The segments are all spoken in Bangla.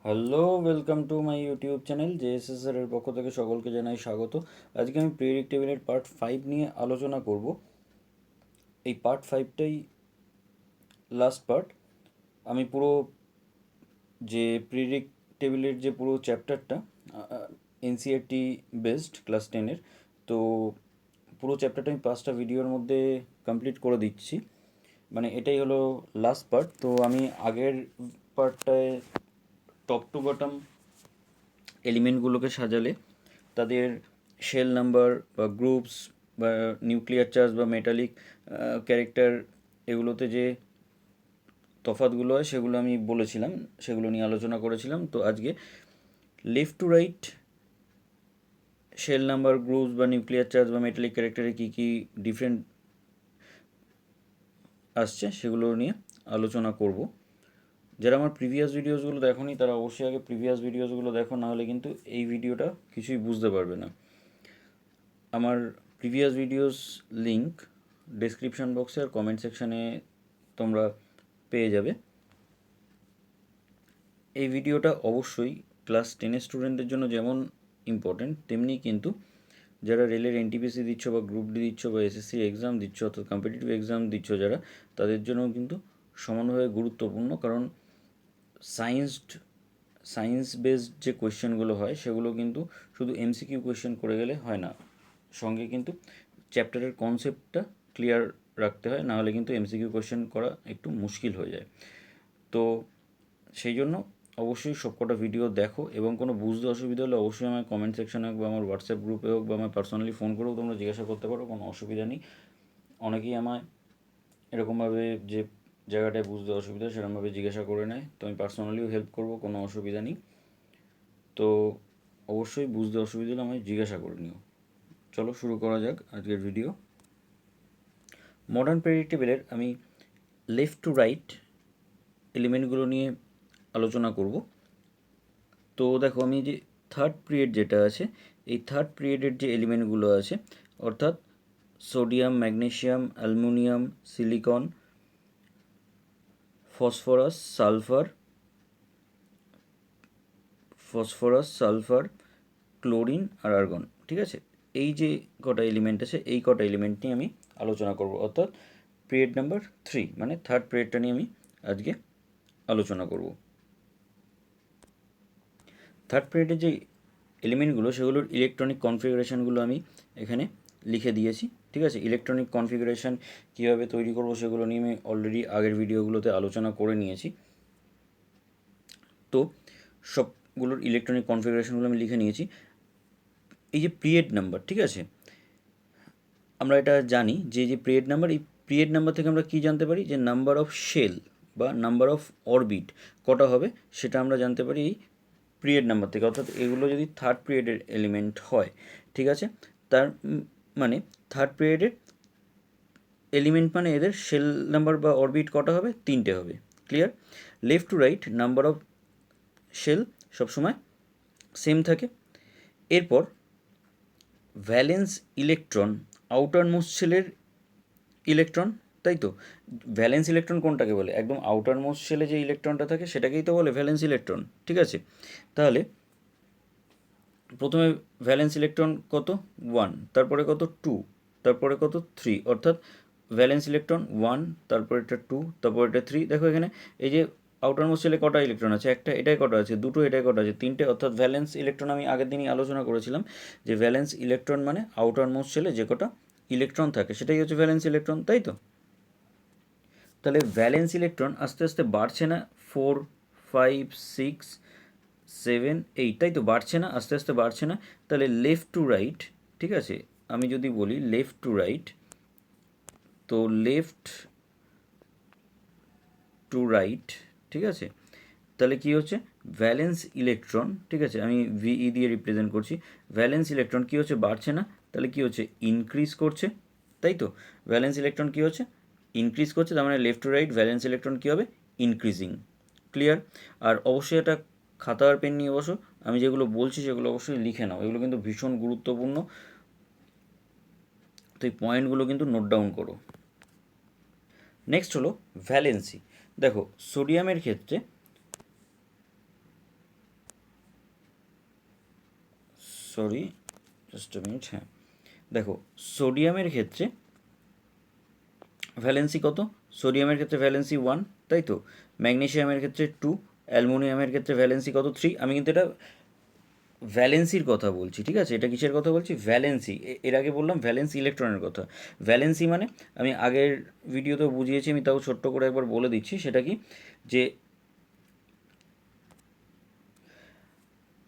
Hello, welcome to my YouTube channel JSSR এর পক্ষ থেকে সকলকে জানাই স্বাগত। আজকে আমি প্রেডিক্টেবলের পার্ট 5 নিয়ে আলোচনা করব। এই পার্ট 5টাই লাস্ট পার্ট। আমি পুরো যে প্রেডিক্টেবলের যে পুরো চ্যাপ্টারটা এনসিইআরটি বেসড ক্লাস 10-এর, তো পুরো চ্যাপ্টারটা আমি 5টা ভিডিওর মধ্যে কমপ্লিট করে দিচ্ছি। মানে এটাই হলো লাস্ট পার্ট। তো আমি আগের পার্টটায় টপ টু বটম এলিমেন্টগুলোকে সাজালে তাদের শেল নাম্বার বা গ্রুপস বা নিউক্লিয়ার চার্জ বা মেটালিক ক্যারেক্টার, এগুলোতে যে তফাতগুলো হয় সেগুলো আমি বলেছিলাম, সেগুলো নিয়ে আলোচনা করেছিলাম। তো আজকে left to right shell number, groups বা নিউক্লিয়ার চার্জ বা মেটালিক ক্যারেক্টারে কী কী ডিফারেন্ট আসছে সেগুলো নিয়ে আলোচনা করব। যারা আমার প্রিভিয়াস ভিডিওসগুলো দেখোনি তারা অবশ্যই আগে প্রিভিয়াস ভিডিওসগুলো দেখো, নাহলে কিন্তু এই ভিডিওটা কিছুই বুঝতে পারবে না। আমার প্রিভিয়াস ভিডিওস লিঙ্ক ডেসক্রিপশন বক্সে আর কমেন্ট সেকশানে তোমরা পেয়ে যাবে। এই ভিডিওটা অবশ্যই ক্লাস 10-এর স্টুডেন্টদের জন্য যেমন ইম্পর্টেন্ট, তেমনি কিন্তু যারা রেলের এনটিপিসি দিচ্ছ বা গ্রুপ ডি দিচ্ছ বা এসএসসি এক্সাম দিচ্ছ, অর্থাৎ কম্পিটিটিভ এক্সাম দিচ্ছ যারা, তাদের জন্য কিন্তু সমানভাবে গুরুত্বপূর্ণ। কারণ সায়েন্স বেসড যে কোয়েশ্চেনগুলো হয় সেগুলো কিন্তু শুধু এমসিকিউ কোয়েশ্চেন করে গেলে হয় না, সঙ্গে কিন্তু চ্যাপ্টারের কনসেপ্টটা ক্লিয়ার রাখতে হয়, নাহলে কিন্তু এমসিকিউ কোয়েশ্চেন করা একটু মুশকিল হয়ে যায়। তো সেই জন্য অবশ্যই সবকটা ভিডিও দেখো, এবং কোনো বুঝতে অসুবিধা হলে অবশ্যই আমার কমেন্ট সেকশানে হোক বা আমার হোয়াটসঅ্যাপ গ্রুপে হোক বা আমার পার্সোনালি ফোন করেও তোমরা জিজ্ঞাসা করতে পারো, কোনো অসুবিধা নেই। অনেকেই আমায় এরকমভাবে যে জায়গাটায় বুঝতে অসুবিধা সেরকমভাবে জিজ্ঞাসা করে নেয়, তো আমি পার্সোনালিও হেল্প করবো, কোনো অসুবিধা নেই। তো অবশ্যই বুঝতে অসুবিধা হলে আমায় জিজ্ঞাসা করে নিও। চলো শুরু করা যাক আজকের ভিডিও। মডার্ন প্রেডিক্টেবলের আমি লেফট টু রাইট এলিমেন্টগুলো নিয়ে আলোচনা করব। তো দেখো, আমি যে থার্ড পিরিয়ড যেটা আছে, এই থার্ড পিরিয়ডের যে এলিমেন্টগুলো আছে, অর্থাৎ sodium, magnesium, aluminium, silicon, phosphorus, sulphur, chlorine আর আর্গন, ঠিক আছে? এই যে কটা এলিমেন্ট আছে, এই কটা এলিমেন্ট নিয়ে আমি আলোচনা করব, অর্থাৎ পিরিয়ড নাম্বার 3, মানে থার্ড পিরিয়ডটা নিয়ে আমি আজকে আলোচনা করব। থার্ড পিরিয়ডের যে এলিমেন্টগুলো সেগুলোর ইলেকট্রনিক কনফিগারেশানগুলো আমি এখানে লিখে দিয়েছি, ঠিক আছে? ইলেকট্রনিক কনফিগারেশান কীভাবে তৈরি করব সেগুলো নিয়ে আমি অলরেডি আগের ভিডিওগুলোতে আলোচনা করে নিয়েছি। তো সবগুলোর ইলেকট্রনিক কনফিগারেশনগুলো আমি লিখে নিয়েছি। এই যে পিরিয়ড নাম্বার, ঠিক আছে, আমরা এটা জানি যে যে পিরিয়ড নাম্বার, এই পিরিয়ড নাম্বার থেকে আমরা কী জানতে পারি, যে নাম্বার অফ শেল বা নাম্বার অফ অরবিট কটা হবে সেটা আমরা জানতে পারি এই পিরিয়ড নাম্বার থেকে। অর্থাৎ এগুলো যদি থার্ড পিরিয়ডের এলিমেন্ট হয়, ঠিক আছে, তার মানে থার্ড পিরিয়ডের এলিমেন্ট মানে এদের শেল নাম্বার বা অরবিট কটা হবে, 3টে হবে। Clear? Left to right number of shell সবসময় সেম থাকে। এরপর ভ্যালেন্স ইলেকট্রন, আউটার মোস্ট শেলের ইলেকট্রন, তাই তো? ভ্যালেন্স ইলেকট্রন কোনটাকে বলে? একদম আউটার মোস্ট শেলে যে ইলেকট্রনটা থাকে সেটাকেই তো বলে ভ্যালেন্স ইলেকট্রন, ঠিক আছে? তাহলে প্রথমে ভ্যালেন্স ইলেকট্রন কত? 1, তারপরে কত? 2, তারপরে কত? 3, অর্থাৎ ভ্যালেন্স ইলেকট্রন 1, তারপর এটা 2, তারপর এটা 3। দেখো এখানে এই যে আউটার মোস্ট শেলে কটা ইলেকট্রন আছে? একটা, এটাই কটা আছে? দুটো, এটাই কটা আছে? 3টে। অর্থাৎ ভ্যালেন্স ইলেকট্রন আমি আগের দিনই আলোচনা করেছিলাম যে ভ্যালেন্স ইলেকট্রন মানে আউটার মোস্ট শেলে যে কটা ইলেকট্রন থাকে সেটাই হচ্ছে ভ্যালেন্স ইলেকট্রন, তাই তো? তাহলে ভ্যালেন্স ইলেকট্রন আস্তে আস্তে বাড়ছে না? 4, 5, 6, 7, 8, তাই তো? বাড়ছে না? আস্তে আস্তে বাড়ছে না? তাহলে লেফট টু রাইট, ঠিক আছে, আমি যদি বলি লেফট টু রাইট, তো লেফট টু রাইট, ঠিক আছে, তাহলে কী হচ্ছে? ভ্যালেন্স ইলেকট্রন, ঠিক আছে, আমি ভিই দিয়ে রিপ্রেজেন্ট করছি। ভ্যালেন্স ইলেকট্রন কী হচ্ছে? বাড়ছে না, তাহলে কী হচ্ছে? ইনক্রিজ করছে, তাই তো? ভ্যালেন্স ইলেকট্রন কী হচ্ছে? ইনক্রিজ করছে, তার মানে left to right valence electron কী হবে? ইনক্রিজিং। ক্লিয়ার? আর অবশ্যই এটা খাতা আর পেন নিয়ে বসো, আমি যেগুলো বলছি সেগুলো অবশ্যই লিখে নাও, এগুলো কিন্তু ভীষণ গুরুত্বপূর্ণ, তো এই পয়েন্টগুলো কিন্তু নোট ডাউন করো। নেক্সট হলো ভ্যালেন্সি। দেখো সোডিয়ামের ক্ষেত্রে সরি জাস্ট মিনিট, হ্যাঁ দেখো সোডিয়ামের ক্ষেত্রে ভ্যালেন্সি কত, সোডিয়ামের ক্ষেত্রে ভ্যালেন্সি 1, তাই তো, ম্যাগনেসিয়ামের ক্ষেত্রে 2, অ্যালুমিনিয়ামের ক্ষেত্রে ভ্যালেন্সি কত 3। আমি কিন্তু এটা ভ্যালেন্সির কথা বলছি, ঠিক আছে, এটা কিসের কথা বলছি, ভ্যালেন্সি। এর আগে বললাম ভ্যালেন্সি ইলেকট্রনের কথা। ভ্যালেন্সি মানে আমি আগের ভিডিওতেও বুঝিয়েছি, আমি তাও ছোট্ট করে একবার বলে দিচ্ছি, সেটা কি, যে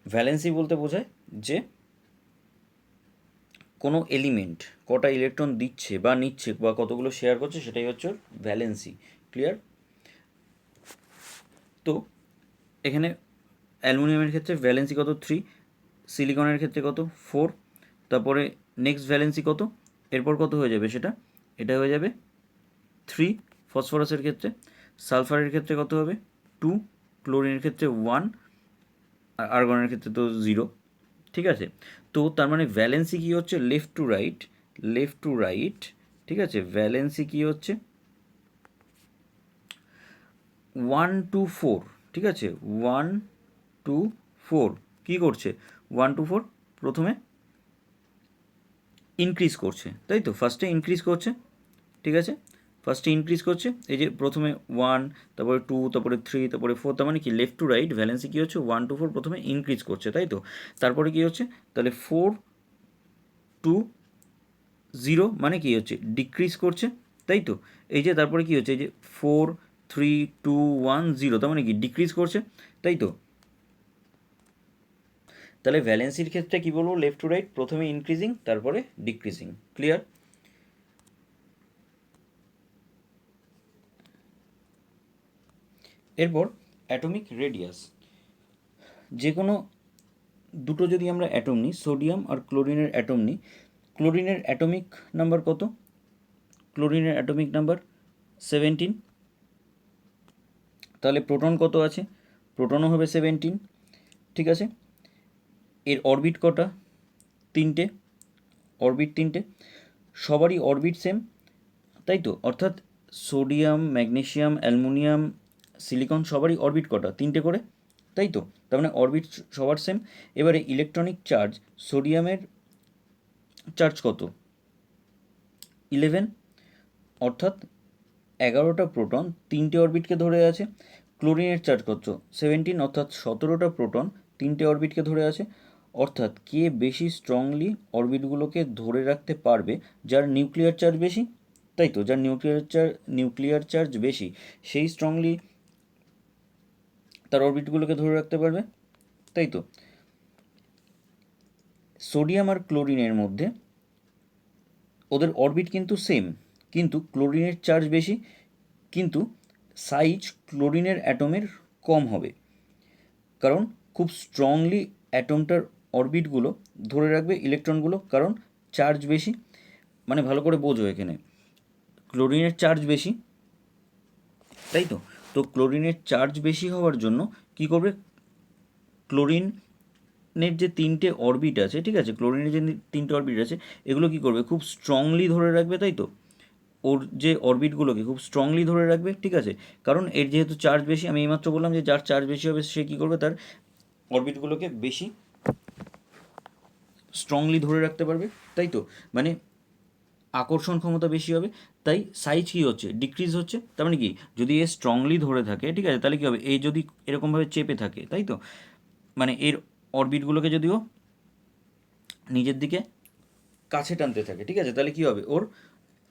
ভ্যালেন্সি বলতে বোঝায় যে কোনো এলিমেন্ট কটা ইলেকট্রন দিচ্ছে বা নিচ্ছে বা কতগুলো শেয়ার করছে, সেটাই হচ্ছে ভ্যালেন্সি। ক্লিয়ার? তো এখানে অ্যালুমিনিয়ামের ক্ষেত্রে ভ্যালেন্সি কত 3, সিলিকনের ক্ষেত্রে কত 4, তারপরে নেক্সট ভ্যালেন্সি কত, এরপর কত হয়ে যাবে সেটা, এটা হয়ে যাবে 3 ফসফরাসের ক্ষেত্রে, সালফারের ক্ষেত্রে কত হবে 2, ক্লোরিনের ক্ষেত্রে 1, আর আর্গনের ক্ষেত্রে তো 0। ঠিক আছে, তো তার মানে ভ্যালেন্সি কী হচ্ছে, left to right, left to right, ঠিক আছে, ভ্যালেন্সি কী হচ্ছে 1 to 4, ঠিক আছে, 1 to 4 কী করছে, 1 to 4 প্রথমে ইনক্রিজ করছে, তাই তো, ফার্স্টে ইনক্রিজ করছে, ঠিক আছে, ফার্স্টে ইনক্রিজ করছে, এই যে প্রথমে 1, তারপরে 2, তারপরে 3, তারপরে 4, তার মানে কি লেফট টু রাইট ভ্যালেন্সি কী হচ্ছে 1 to 4 প্রথমে ইনক্রিজ করছে, তাই তো, তারপরে কী হচ্ছে, তাহলে 4 to 0 মানে কি হচ্ছে ডিক্রিজ করছে, তাই তো, এই যে তারপরে কি হচ্ছে, এই যে 4 3 2 1 0, তার মানে কি ডিক্রিজ করছে, তাই তো। তাহলে ভ্যালেন্সির ক্ষেত্রে কি বলবো, লেফট টু রাইট, প্রথমে ইনক্রিজিং তারপরে ডিক্রিজিং। ক্লিয়ার? এরপর অ্যাটমিক রেডিয়াস, যে কোনো দুটো যদি আমরা অ্যাটম নিই, সোডিয়াম আর ক্লোরিনের অ্যাটম নিই, ক্লোরিনের অ্যাটমিক নাম্বার কত, ক্লোরিনের অ্যাটমিক নাম্বার 17, তাহলে প্রোটন কত আছে, প্রোটনও হবে 17, ঠিক আছে, এর অরবিট কটা, 3টে, অরবিট 3টে, সবারই অরবিট সেম, তাই তো, অর্থাৎ সোডিয়াম, ম্যাগনেসিয়াম, অ্যালুমিনিয়াম, সিলিকন সবারই অরবিট কটা, 3টে করে, তাই তো, তার মানে অরবিট সবার সেম। এবারে ইলেকট্রনিক চার্জ, সোডিয়ামের চার্জ কত 11, অর্থাৎ 11টা প্রোটন 3টে অরবিটকে ধরে আছে। ক্লোরিনের চার্জ কত 17, অর্থাৎ 17টা প্রোটন 3টে অরবিটকে ধরে আছে। অর্থাৎ কে বেশি স্ট্রংলি অরবিটগুলোকে ধরে রাখতে পারবে, যার নিউক্লিয়ার চার্জ বেশি, তাই তো, যার নিউক্লিয়ার চার্জ বেশি সেই স্ট্রংলি তার অরবিটগুলোকে ধরে রাখতে পারবে, তাই তো। সোডিয়াম আর ক্লোরিনের মধ্যে ওদের অরবিট কিন্তু সেম, কিন্তু ক্লোরিনের চার্জ বেশি, কিন্তু সাইজ ক্লোরিনের অ্যাটমের কম হবে, কারণ খুব স্ট্রংলি অ্যাটমটার অরবিটগুলো ধরে রাখবে ইলেকট্রনগুলো, কারণ চার্জ বেশি। মানে ভালো করে বোঝো, এখানে ক্লোরিনের চার্জ বেশি, তাই তো, তো ক্লোরিনের চার্জ বেশি হওয়ার জন্য কি করবে, ক্লোরিনের যে 3টে অরবিট আছে, ঠিক আছে, ক্লোরিনের যে 3টে অরবিট আছে, এগুলো কি করবে, খুব স্ট্রংলি ধরে রাখবে, তাই তো, ওর যে অরবিটগুলোকে খুব স্ট্রংলি ধরে রাখবে, ঠিক আছে, কারণ এর যেহেতু চার্জ বেশি, আমি এইমাত্র বললাম যে যার চার্জ বেশি হবে সে কী করবে, তার অরবিটগুলোকে বেশি স্ট্রংলি ধরে রাখতে পারবে, তাই তো, মানে আকর্ষণ ক্ষমতা বেশি হবে, তাই সাইজ কী হচ্ছে ডিক্রিজ হচ্ছে, তার মানে কি যদি এ স্ট্রংলি ধরে থাকে, ঠিক আছে, তাহলে কী হবে, এই যদি এরকমভাবে চেপে থাকে, তাই তো, মানে এর অরবিটগুলোকে যদিও নিজের দিকে কাছে টানতে থাকে, ঠিক আছে, তাহলে কী হবে, ওর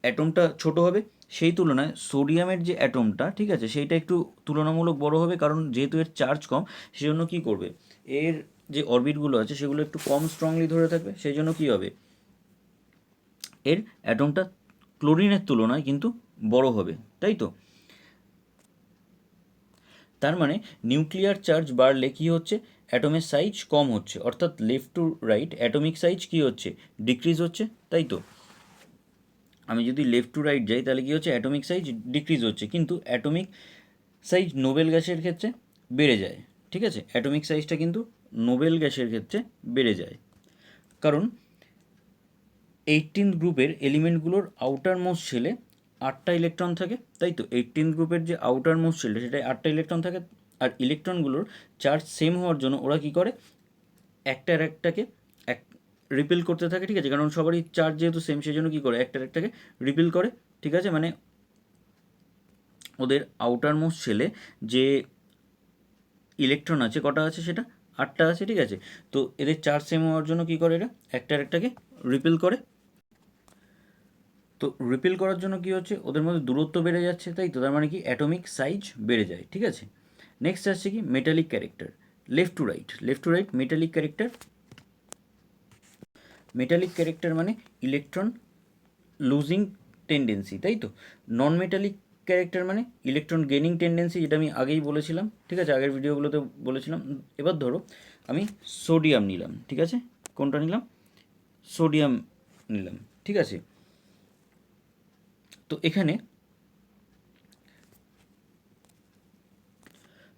অ্যাটমটা ছোট হবে, সেই তুলনায় সোডিয়ামের যে অ্যাটমটা, ঠিক আছে, সেইটা একটু তুলনামূলক বড় হবে, কারণ যেহেতু এর চার্জ কম, সেই জন্য কী করবে, এর যে অরবিটগুলো আছে সেগুলো একটু কম স্ট্রংলি ধরে থাকবে, সেই জন্য কী হবে, এর অ্যাটমটা ক্লোরিনের তুলনায় কিন্তু বড় হবে, তাই তো। তার মানে নিউক্লিয়ার চার্জ বাড়লে কী হচ্ছে, অ্যাটমের সাইজ কম হচ্ছে, অর্থাৎ left to right atomic size কী হচ্ছে ডিক্রিজ হচ্ছে, তাই তো। আমি যদি লেফট টু রাইট যাই তাহলে কী হচ্ছে, অ্যাটমিক সাইজ ডিক্রিজ হচ্ছে, কিন্তু অ্যাটমিক সাইজ নোবেল গ্যাসের ক্ষেত্রে বেড়ে যায়, ঠিক আছে, অ্যাটমিক সাইজটা কিন্তু নোবেল গ্যাসের ক্ষেত্রে বেড়ে যায়, কারণ 18 গ্রুপের এলিমেন্টগুলোর আউটার মোস্ট শেলে 8টা ইলেকট্রন থাকে, তাই তো, 18 গ্রুপের যে আউটার মোস্ট শেলটা সেটাই 8টা ইলেকট্রন থাকে, আর ইলেকট্রনগুলোর চার্জ সেম হওয়ার জন্য ওরা কী করে, একটার একটাকে রিপিল করতে থাকে, ঠিক আছে, কারণ সবারই চার্জ যেহেতু সেম, সেই জন্য কী করে একটার একটাকে রিপিল করে, ঠিক আছে, মানে ওদের আউটার মোস্ট শেলে যে ইলেকট্রন আছে কটা আছে, সেটা 8টা আছে, ঠিক আছে। তো এদের চার্জ সেম হওয়ার জন্য কী করে, এরা একটার একটাকে রিপিল করে। তো রিপিল করার জন্য কী হচ্ছে, ওদের মধ্যে দূরত্ব বেড়ে যাচ্ছে, তাই তো, তার মানে কি অ্যাটমিক সাইজ বেড়ে যায়, ঠিক আছে। নেক্সট আসছে কি metallic character, left to right metallic character. Metallic character মানে ইলেকট্রন লুজিং টেন্ডেন্সি, তাই তো। নন মেটালিক ক্যারেক্টার মানে ইলেকট্রন গেনিং টেন্ডেন্সি, যেটা আমি আগেই বলেছিলাম, ঠিক আছে, আগের ভিডিওগুলোতে বলেছিলাম। এবার ধরো আমি সোডিয়াম নিলাম, ঠিক আছে, কোনটা নিলাম, সোডিয়াম নিলাম, ঠিক আছে। তো এখানে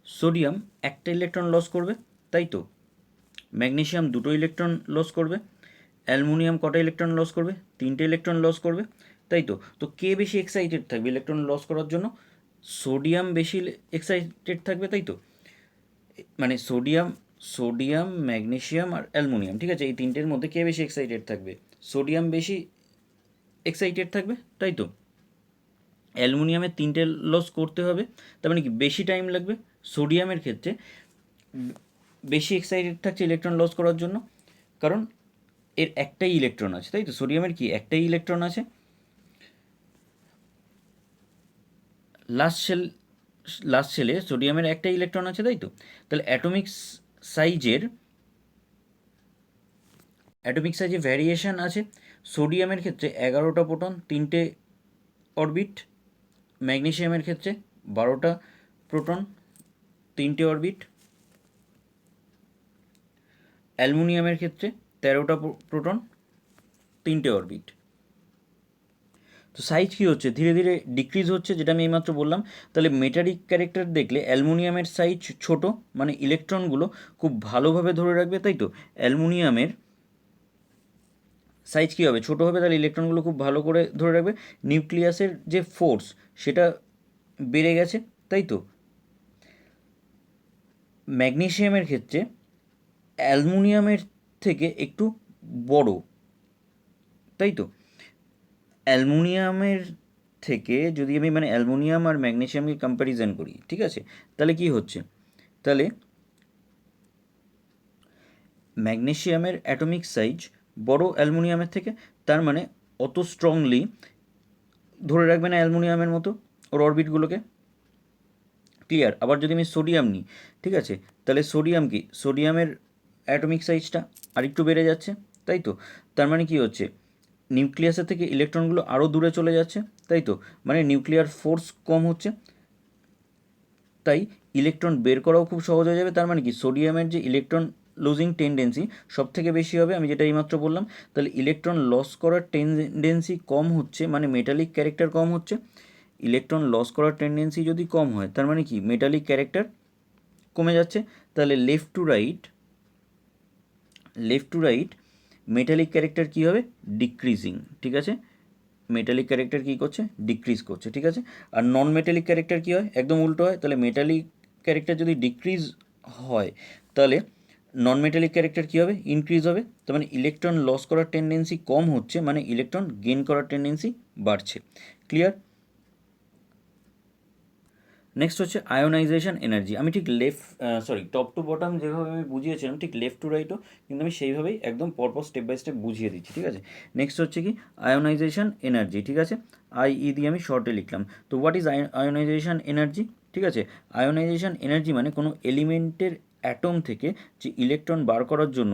সোডিয়াম একটা ইলেকট্রন লস করবে, তাই তো। ম্যাগনেসিয়াম দুটো ইলেকট্রন লস করবে। অ্যালুমিনিয়াম কটা ইলেকট্রন লস করবে, 3টে ইলেকট্রন লস করবে, তাই তো। তো কে বেশি এক্সাইটেড থাকবে ইলেকট্রন লস করার জন্য, সোডিয়াম বেশি এক্সাইটেড থাকবে, তাই তো। মানে সোডিয়াম সোডিয়াম ম্যাগনেসিয়াম আর অ্যালুমিনিয়াম, ঠিক আছে, এই তিনটের মধ্যে কে বেশি এক্সাইটেড থাকবে, সোডিয়াম বেশি এক্সাইটেড থাকবে, তাই তো। অ্যালুমিনিয়ামের 3টে লস করতে হবে, তার মানে কি বেশি টাইম লাগবে। সোডিয়ামের ক্ষেত্রে বেশি এক্সাইটেড থাকছে ইলেকট্রন লস করার জন্য, কারণ এর একটাই ইলেকট্রন আছে, তাই তো। সোডিয়ামের কি একটাই ইলেকট্রন আছে। লাস্ট শেল লাস্ট শেলে সোডিয়ামের একটা ইলেকট্রন আছে, তাই তো। তাহলে সাইজের অ্যাটমিক সাইজে ভ্যারিয়েশন আছে। সোডিয়ামের ক্ষেত্রে 11টা প্রোটন, 3টে অরবিট। ম্যাগনেসিয়ামের ক্ষেত্রে 12টা প্রোটন, 3টে অরবিট। অ্যালুমিনিয়ামের ক্ষেত্রে 13টা প্রোটন, 3টে অরবিট। তো সাইজ কী হচ্ছে, ধীরে ধীরে ডিক্রিজ হচ্ছে, যেটা আমি এইমাত্র বললাম। তাহলে মেটালিক ক্যারেক্টার দেখলে অ্যালুমিনিয়ামের সাইজ ছোট, মানে ইলেকট্রনগুলো খুব ভালোভাবে ধরে রাখবে, তাই তো। অ্যালুমিনিয়ামের সাইজ কী হবে, ছোটো হবে, তাহলে ইলেকট্রনগুলো খুব ভালো করে ধরে রাখবে। নিউক্লিয়াসের যে ফোর্স সেটা বেড়ে গেছে, তাই তো। ম্যাগনেসিয়ামের ক্ষেত্রে অ্যালুমিনিয়ামের থেকে একটু বড়, তাই তো। অ্যালুমিনিয়ামের থেকে যদি আমি মানে অ্যালুমিনিয়াম আর ম্যাগনেসিয়ামকে কম্প্যারিজন করি, ঠিক আছে, তাহলে কি হচ্ছে, তাহলে ম্যাগনেসিয়ামের অ্যাটমিক সাইজ বড় অ্যালুমিনিয়ামের থেকে, তার মানে অত স্ট্রংলি ধরে রাখবে না অ্যালুমিনিয়ামের মতো ওর অরবিটগুলোকে, ক্লিয়ার। আবার যদি আমি সোডিয়াম নিই, ঠিক আছে, তাহলে সোডিয়ামের অ্যাটমিক সাইজটা আরেকটু বেড়ে যাচ্ছে, তাই তো। তার মানে কি হচ্ছে, নিউক্লিয়াসের থেকে ইলেকট্রনগুলো আরও দূরে চলে যাচ্ছে, তাই তো, মানে নিউক্লিয়ার ফোর্স কম হচ্ছে, তাই ইলেকট্রন বের করাও খুব সহজ হয়ে যাবে। তার মানে কি সোডিয়ামের যে ইলেকট্রন লুজিং টেন্ডেন্সি সব থেকে বেশি হবে, আমি যেটা এইমাত্র বললাম। তাহলে ইলেকট্রন লস করার টেন্ডেন্সি কম হচ্ছে, মানে মেটালিক ক্যারেক্টার কম হচ্ছে। ইলেকট্রন লস করার টেন্ডেন্সি যদি কম হয়, তার মানে কি মেটালিক ক্যারেক্টার কমে যাচ্ছে। তাহলে left to right metallic character কী হবে, ডিক্রিজিং, ঠিক আছে। মেটালিক ক্যারেক্টার কী করছে, ডিক্রিজ করছে, ঠিক আছে। আর নন মেটালিক ক্যারেক্টার কী হয়, একদম উল্টো হয়। তাহলে মেটালিক ক্যারেক্টার যদি ডিক্রিজ হয়, তাহলে নন মেটালিক ক্যারেক্টার কী হবে, ইনক্রিজ হবে। তার মানে ইলেকট্রন লস করার টেন্ডেন্সি কম হচ্ছে, মানে ইলেকট্রন গেইন করার টেন্ডেন্সি বাড়ছে, ক্লিয়ার। নেক্সট হচ্ছে আয়োনাইজেশন এনার্জি। আমি ঠিক টপ টু বটম যেভাবে আমি বুঝিয়েছিলাম, ঠিক লেফট টু রাইটও কিন্তু আমি সেইভাবেই একদম পরপর স্টেপ বাই স্টেপ বুঝিয়ে দিচ্ছি, ঠিক আছে। নেক্সট হচ্ছে কি আয়োনাইজেশন এনার্জি, ঠিক আছে, দিয়ে আমি শর্টে লিখলাম। তো হোয়াট ইজ আয়োনাইজেশন এনার্জি, ঠিক আছে। আয়োনাইজেশন এনার্জি মানে কোনো এলিমেন্টের অ্যাটম থেকে যে ইলেকট্রন বার করার জন্য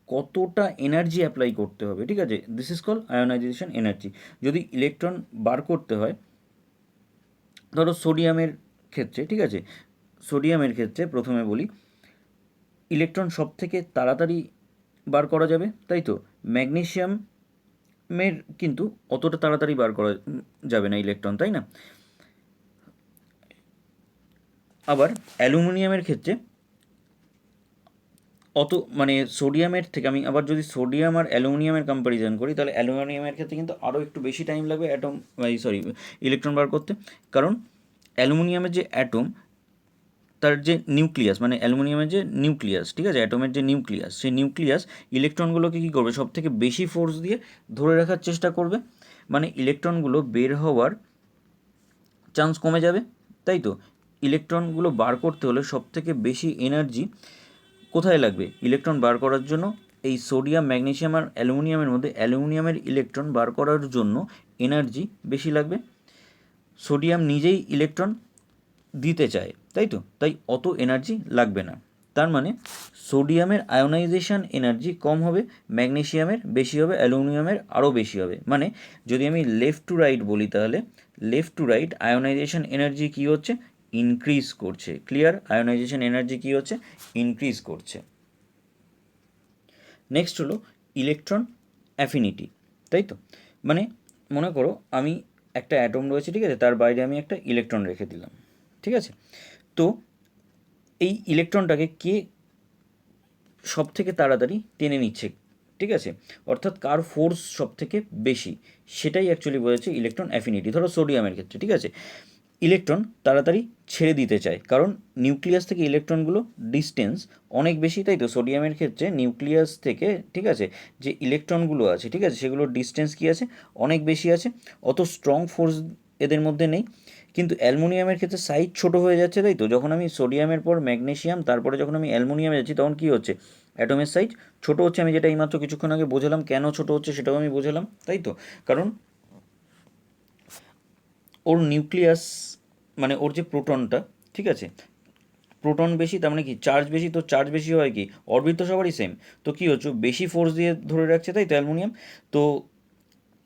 কতটা এনার্জি অ্যাপ্লাই করতে হবে, ঠিক আছে, this is call ionization energy. যদি ইলেকট্রন বার করতে হয়, ধরো সোডিয়ামের ক্ষেত্রে, ঠিক আছে, সোডিয়ামের ক্ষেত্রে প্রথমে বলি ইলেকট্রন সব থেকে তাড়াতাড়ি বার করা যাবে, তাই তো। ম্যাগনেসিয়ামের কিন্তু অতটা তাড়াতাড়ি বার করা যাবে না ইলেকট্রন, তাই না। আবার অ্যালুমিনিয়ামের ক্ষেত্রে অত মানে সোডিয়ামের থেকে, আমি আবার যদি সোডিয়াম আর অ্যালুমিনিয়ামের কম্প্যারিজন করি, তাহলে অ্যালুমিনিয়ামের ক্ষেত্রে কিন্তু আরও একটু বেশি টাইম লাগবে ইলেকট্রন বার করতে, কারণ অ্যালুমিনিয়ামের যে অ্যাটম তার যে নিউক্লিয়াস, মানে অ্যালুমিনিয়ামের যে নিউক্লিয়াস, ঠিক আছে, অ্যাটমের যে নিউক্লিয়াস, সেই নিউক্লিয়াস ইলেকট্রনগুলোকে কী করবে, সব থেকে বেশি ফোর্স দিয়ে ধরে রাখার চেষ্টা করবে, মানে ইলেকট্রনগুলো বের হওয়ার চান্স কমে যাবে, তাই তো। ইলেকট্রনগুলো বার করতে হলে সব থেকে বেশি এনার্জি কোথায় লাগবে ইলেকট্রন বার করার জন্য? এই সোডিয়াম, ম্যাগনেসিয়াম আর অ্যালুমিনিয়ামের মধ্যে অ্যালুমিনিয়ামের ইলেকট্রন বার করার জন্য এনার্জি বেশি লাগবে। সোডিয়াম নিজেই ইলেকট্রন দিতে চায়, তাই তো, তাই অত এনার্জি লাগবে না। তার মানে সোডিয়ামের আয়োনাইজেশন এনার্জি কম হবে, ম্যাগনেসিয়ামের বেশি হবে, অ্যালুমিনিয়ামের আরও বেশি হবে। মানে যদি আমি লেফট টু রাইট বলি, তাহলে left to right ionization energy কী হচ্ছে, ইনক্রিজ করছে। ক্লিয়ার? আয়োনাইজেশন এনার্জি কী হচ্ছে, ইনক্রিজ করছে। নেক্সট হলো ইলেকট্রন অ্যাফিনিটি, তাই তো। মানে মনে করো আমি একটা অ্যাটম রয়েছে, ঠিক আছে, তার বাইরে আমি একটা ইলেকট্রন রেখে দিলাম, ঠিক আছে। তো এই ইলেকট্রনটাকে কে সব থেকে তাড়াতাড়ি টেনে নিচ্ছে, ঠিক আছে, অর্থাৎ কার ফোর্স সব থেকে বেশি, সেটাই অ্যাকচুয়ালি বোঝাচ্ছে ইলেকট্রন অ্যাফিনিটি। ধরো সোডিয়ামের ক্ষেত্রে, ঠিক আছে, ইলেকট্রন তাড়াতাড়ি ছেড়ে দিতে চায়, কারণ নিউক্লিয়াস থেকে ইলেকট্রনগুলো ডিস্টেন্স অনেক বেশি, তাই তো। সোডিয়ামের ক্ষেত্রে নিউক্লিয়াস থেকে, ঠিক আছে, যে ইলেকট্রনগুলো আছে, ঠিক আছে, সেগুলোর ডিস্টেন্স কী আছে, অনেক বেশি আছে, অত স্ট্রং ফোর্স এদের মধ্যে নেই। কিন্তু অ্যালুমিনিয়ামের ক্ষেত্রে সাইজ ছোট হয়ে যাচ্ছে, তাই তো। যখন আমি সোডিয়ামের পর ম্যাগনেসিয়াম, তারপরে যখন আমি অ্যালুমিনিয়ামে যাচ্ছি, তখন কী হচ্ছে, অ্যাটমের সাইজ ছোট হচ্ছে। আমি যেটা এইমাত্র কিছুক্ষণ আগে বোঝালাম কেন ছোট হচ্ছে, সেটাও আমি বোঝালাম, তাই তো। কারণ ওর নিউক্লিয়াস, মানে ওর যে প্রোটনটা, ঠিক আছে, প্রোটন বেশি, তার মানে কি চার্জ বেশি, তো চার্জ বেশি হয় কি, অরবিট তো সবারই সেম, তো কী হচ্ছে, বেশি ফোর্স দিয়ে ধরে রাখছে, তাই তো, অ্যালুমিনিয়াম। তো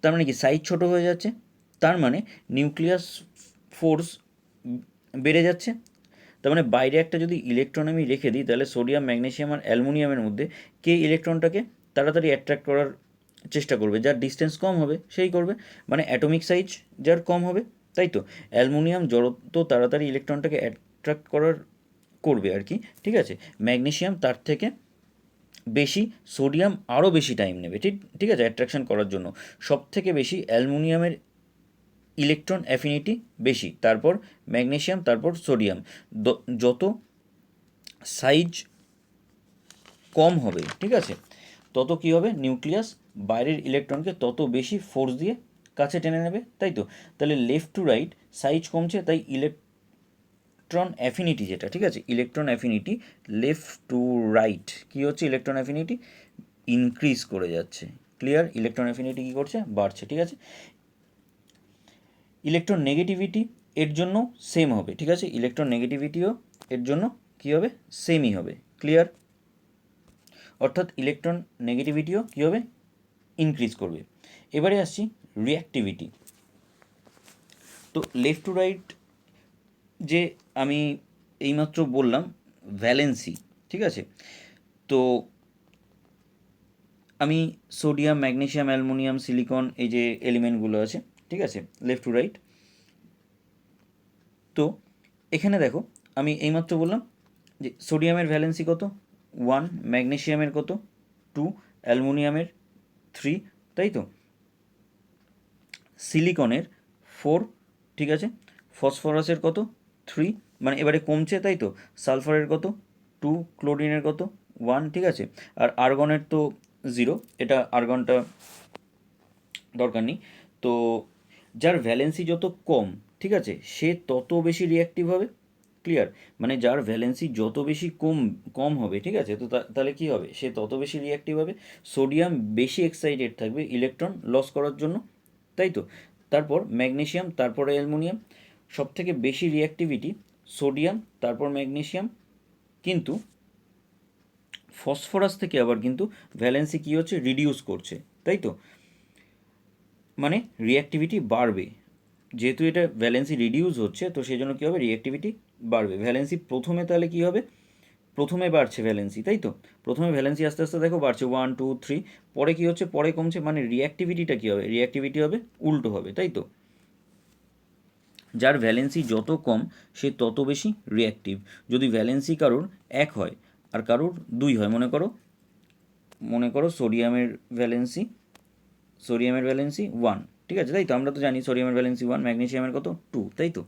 তার মানে কি সাইজ ছোট হয়ে যাচ্ছে, তার মানে নিউক্লিয়াস ফোর্স বেড়ে যাচ্ছে। তার মানে বাইরে একটা যদি ইলেকট্রন আমি রেখে দিই, তাহলে সোডিয়াম, ম্যাগনেসিয়াম আর অ্যালুমিনিয়ামের মধ্যে কে ইলেকট্রনটাকে তাড়াতাড়ি অ্যাট্রাক্ট করার চেষ্টা করবে, যার ডিস্টেন্স কম হবে সেই করবে, মানে অ্যাটমিক সাইজ যার কম হবে, তাই তো। অ্যালুমিনিয়াম যত তাড়াতাড়ি ইলেকট্রনটাকে অ্যাট্রাক্ট করার করবে আর কি, ঠিক আছে, ম্যাগনেসিয়াম তার থেকে বেশি, সোডিয়াম আরও বেশি টাইম নেবে, ঠিক ঠিক আছে, অ্যাট্রাকশন করার জন্য। সব থেকে বেশি অ্যালুমিনিয়ামের ইলেকট্রন অ্যাফিনিটি বেশি, তারপর ম্যাগনেসিয়াম, তারপর সোডিয়াম। যত সাইজ কম হবে, ঠিক আছে, তত কী হবে, নিউক্লিয়াস বাইরের ইলেকট্রনকে তত বেশি ফোর্স দিয়ে কাছে টেনে নেবে, তাই তো। তাহলে লেফট টু রাইট সাইজ কমছে, তাই ইলেকট্রন অ্যাফিনিটি যেটা, ঠিক আছে, electron affinity left to right কী হচ্ছে, ইলেকট্রন অ্যাফিনিটি ইনক্রিজ করে যাচ্ছে। ক্লিয়ার? ইলেকট্রন অ্যাফিনিটি কী করছে, বাড়ছে, ঠিক আছে। ইলেকট্রন নেগেটিভিটি এর জন্য সেম হবে, ঠিক আছে, ইলেকট্রন নেগেটিভিটিও এর জন্য কী হবে, সেমই হবে। ক্লিয়ার? অর্থাৎ ইলেকট্রন নেগেটিভিটিও কী হবে, ইনক্রিজ করবে। এবারে আসছি রিঅ্যাক্টিভিটি। তো লেফট টু রাইট যে আমি এইমাত্র বললাম ভ্যালেন্সি, ঠিক আছে, তো আমি সোডিয়াম, ম্যাগনেসিয়াম, অ্যালুমিনিয়াম, সিলিকন, এই যে এলিমেন্টগুলো আছে, ঠিক আছে, লেফট টু রাইট। তো এখানে দেখো আমি এইমাত্র বললাম যে সোডিয়ামের ভ্যালেন্সি কত, 1, ম্যাগনেসিয়ামের কত, 2, অ্যালুমিনিয়ামের 3, তাই তো, সিলিকনের 4, ঠিক আছে, ফসফরাসের কত, 3, মানে এবারে কমছে, তাই তো, সালফারের কত, 2, ক্লোরিনের কত, 1, ঠিক আছে, আর আর্গনের তো 0, এটা আর্গনটা দরকার নেই। তো যার ভ্যালেন্সি যত কম, ঠিক আছে, সে তত বেশি রিঅ্যাক্টিভ হবে। ক্লিয়ার? মানে যার ভ্যালেন্সি যত বেশি কম কম হবে, ঠিক আছে, তো তাহলে কী হবে, সে তত বেশি রিঅ্যাক্টিভ হবে। সোডিয়াম বেশি এক্সাইটেড থাকবে ইলেকট্রন লস করার জন্য, তাই তো। তারপর ম্যাগনেসিয়াম, তারপরে অ্যালুমিনিয়াম, সব থেকে বেশি রিঅ্যাক্টিভিটি সোডিয়াম, তারপর ম্যাগনেসিয়াম। কিন্তু ফসফরাস থেকে আবার কিন্তু ভ্যালেন্সি কী হচ্ছে, রিডিউস করছে, তাই তো, মানে রিঅ্যাক্টিভিটি বাড়বে। যেহেতু এটা ভ্যালেন্সি রিডিউস হচ্ছে, তো সেই জন্য কী হবে, রিঅ্যাক্টিভিটি বাড়বে। ভ্যালেন্সি প্রথমে তাহলে কী হবে, প্রথমে বাড়ছে ভ্যালেন্সি, তাই তো, প্রথমে ভ্যালেন্সি আস্তে আস্তে দেখো বাড়ছে 1, 2, 3, পরে কী হচ্ছে, পরে কমছে, মানে রিঅ্যাক্টিভিটিটা কী হবে, রিঅ্যাক্টিভিটি হবে উল্টো হবে, তাই তো। যার ভ্যালেন্সি যত কম সে তত বেশি রিঅ্যাক্টিভ। যদি ভ্যালেন্সি কারোর 1 হয় আর কারোর 2 হয়, মনে করো সোডিয়ামের ভ্যালেন্সি 1, ঠিক ঠিক আছে, তাই তো? আমরা তো জানি সোডিয়ামের ভ্যালেন্সি 1, ম্যাগনেসিয়ামের কত 2, তাই তো?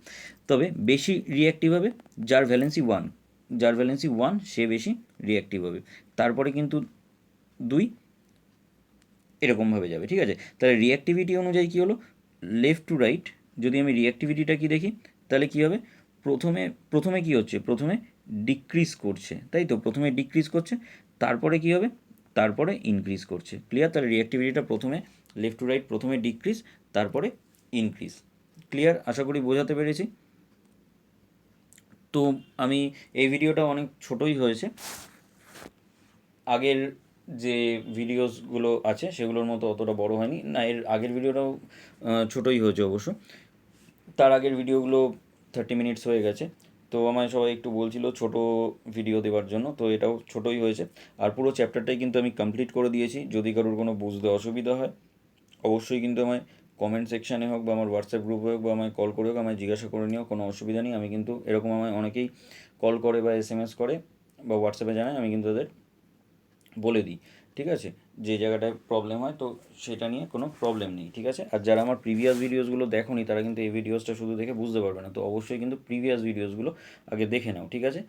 তবে বেশি রিঅ্যাক্টিভ হবে যার ভ্যালেন্সি 1, যার ভ্যালেন্সি 1 সে বেশি রিঅ্যাক্টিভ হবে। তারপরে কিন্তু 2 এরকমভাবে যাবে, ঠিক আছে? তাহলে রিঅ্যাক্টিভিটি অনুযায়ী কী হলো, লেফট টু রাইট যদি আমি রিঅ্যাক্টিভিটিটা কি দেখি, তাহলে কী হবে, প্রথমে প্রথমে কী হচ্ছে, প্রথমে ডিক্রিজ করছে, তাই তো? প্রথমে ডিক্রিজ করছে, তারপরে কী হবে, তারপরে ইনক্রিজ করছে। ক্লিয়ার? তাহলে রিঅ্যাক্টিভিটিটা প্রথমে লেফট টু রাইট, প্রথমে ডিক্রিজ, তারপরে ইনক্রিজ। ক্লিয়ার? আশা করি বোঝাতে পেরেছি। তো আমি এই ভিডিওটা অনেক ছোটোই হয়েছে, আগের যে ভিডিওসগুলো আছে সেগুলোর মতো অতটা বড় হয়নি, না এর আগের ভিডিওটাও ছোটোই হয়েছে অবশ্য, তার আগের ভিডিওগুলো 30 মিনিটস হয়ে গেছে। তো আমায় সবাই একটু বলছিল ছোট ভিডিও দেওয়ার জন্য, তো এটাও ছোটোই হয়েছে। আর পুরো চ্যাপ্টারটাই কিন্তু আমি কমপ্লিট করে দিয়েছি। যদি কারোর কোনো বুঝতে অসুবিধা হয় অবশ্যই কিন্তু আমায় কমেন্ট সেকশানে হোক বা আমার হোয়াটসঅ্যাপ গ্রুপে হোক বা আমায় কল করে হোক আমায় জিজ্ঞাসা করে নিও, কোনো অসুবিধা নেই। আমি কিন্তু এরকম আমায় অনেকেই কল করে বা SMS করে বা হোয়াটসঅ্যাপে জানায়, আমি কিন্তু তাদের বলে দিই, ঠিক আছে, যে জায়গাটায় প্রবলেম হয়, তো সেটা নিয়ে কোনো প্রবলেম নেই, ঠিক আছে? আর যারা আমার প্রিভিয়াস ভিডিওসগুলো দেখোনি তারা কিন্তু এই ভিডিওসটা শুধু দেখে বুঝতে পারবে না, তো অবশ্যই কিন্তু প্রিভিয়াস ভিডিওসগুলো আগে দেখে নাও, ঠিক আছে?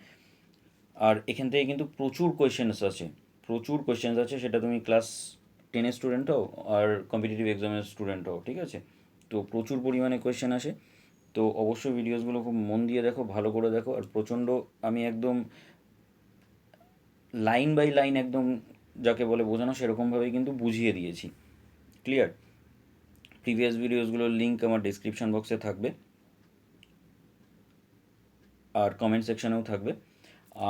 আর এখান থেকে কিন্তু প্রচুর কোয়েশ্চেন্স আছে, প্রচুর কোয়েশ্চেন্স আছে, সেটা তুমি ক্লাস 10-এর স্টুডেন্ট হও আর কম্পিটিটিভ এক্সামের স্টুডেন্ট হও, ঠিক আছে? তো প্রচুর পরিমাণে কোয়েশ্চেন আসে। তো অবশ্যই ভিডিওসগুলো খুব মন দিয়ে দেখো, ভালো করে দেখো। আর প্রচণ্ড আমি একদম লাইন বাই লাইন একদম যাকে বলে বোঝানো সেরকমভাবেই কিন্তু বুঝিয়ে দিয়েছি। ক্লিয়ার? প্রিভিয়াস ভিডিওসগুলোর লিঙ্ক আমার ডিসক্রিপশান বক্সে থাকবে আর কমেন্ট সেকশানেও থাকবে।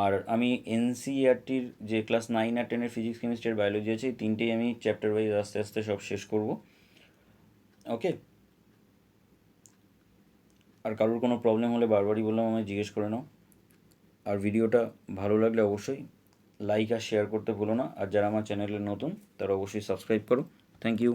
আর আমি NCERTর যে ক্লাস 9 আর 10-এর ফিজিক্স, কেমিস্ট্রি আর বায়োলজি আছে, এই তিনটেই আমি চ্যাপ্টার ওয়াইজ আস্তে আস্তে সব শেষ করব। ওকে? আর কারোর কোনো প্রবলেম হলে বারবারই বললাম আমায় জিজ্ঞেস করে নাও। আর ভিডিওটা ভালো লাগলে অবশ্যই লাইক আর শেয়ার করতে ভুলো না। আর যারা আমার চ্যানেলে নতুন তারা অবশ্যই সাবস্ক্রাইব করো। Thank you.